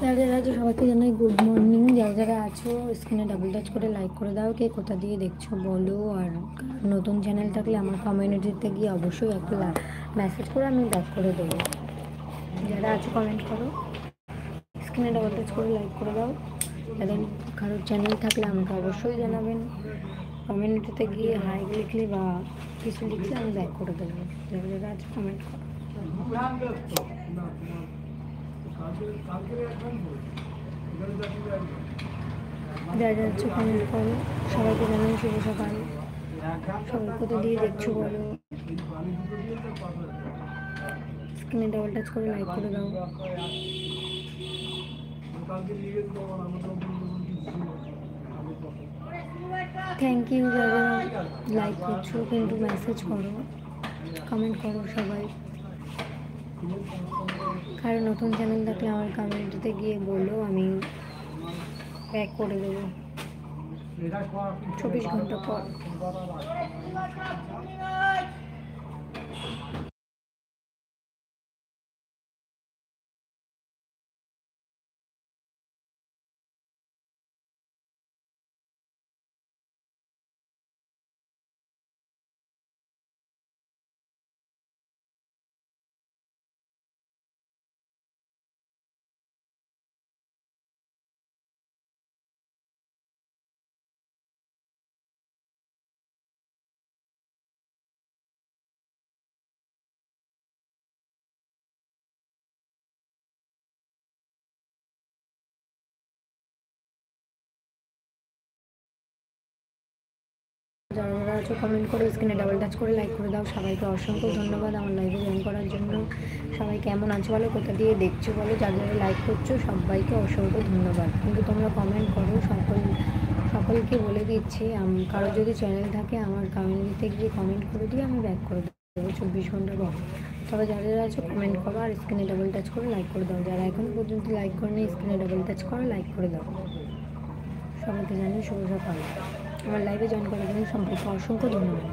যারা যারা আছো সবাইকে জানাই গুড মর্নিং। যারা যারা আছো স্ক্রিনে ডাবল টাচ করে লাইক করে দাও, কে কোথা দিয়ে দেখছো বলো। আর নতুন চ্যানেল থাকলে আমার কমিউনিটিতে গিয়ে অবশ্যই একটা মেসেজ করে আমি ব্যাক করে দেবো। যারা আছো কমেন্ট করো, স্ক্রিনে ডাবল টাচ করে লাইক করে দাও। যাদের কারোর চ্যানেল থাকলে আমাকে অবশ্যই জানাবেন, কমিউনিটিতে গিয়ে হাই লিখলে বা কিছু লিখলে আমি ব্যাক করে দেবো। যারা যারা আছো কমেন্ট করো। যারা যারা আছো কমেন্ট করো, সবাইকে জানাই শুভ সকাল। সবাই কোথা দিয়ে দেখছো বলো, স্ক্রিনে ডাবল টাচ করে লাইক করে দাও। থ্যাংক ইউ যারা লাইক করছো, কিন্তু মেসেজ করো, কমেন্ট করো সবাই। কারো নতুন চ্যানেল থাকলে আমার কমিউনিটিতে গিয়ে বলো, আমি ব্যাক করে দেবো 24 ঘন্টা পর। যারা যারা আছো কমেন্ট করে স্ক্রিনে ডাবল টাচ করে লাইক করে দাও। সবাইকে অসংখ্য ধন্যবাদ আমার লাইভে জয়েন করার জন্য। সবাই কেমন আছো বলো, কোথা দিয়ে দেখছো বলো। যারা যারা লাইক করছো সবাইকে অসংখ্য ধন্যবাদ। কিন্তু তোমরা কমেন্ট করো, সকলকে বলে দিচ্ছি, কারো যদি চ্যানেল থাকে আমার কমিউনিটিতে গিয়ে কমেন্ট করে দিয়ে আমি ব্যাক করে দেবো 24 ঘন্টা পর। তবে যারা যারা আছো কমেন্ট করো আর স্ক্রিনে ডাবল টাচ করে লাইক করে দাও। যারা এখনও পর্যন্ত লাইক করেনি স্ক্রিনে ডাবল টাচ করে লাইক করে দাও। সবাইকে জানি শুভ সকাল। আমার লাইভে জয়েন করার জন্য সম্পর্কে অসংখ্য ধন্যবাদ।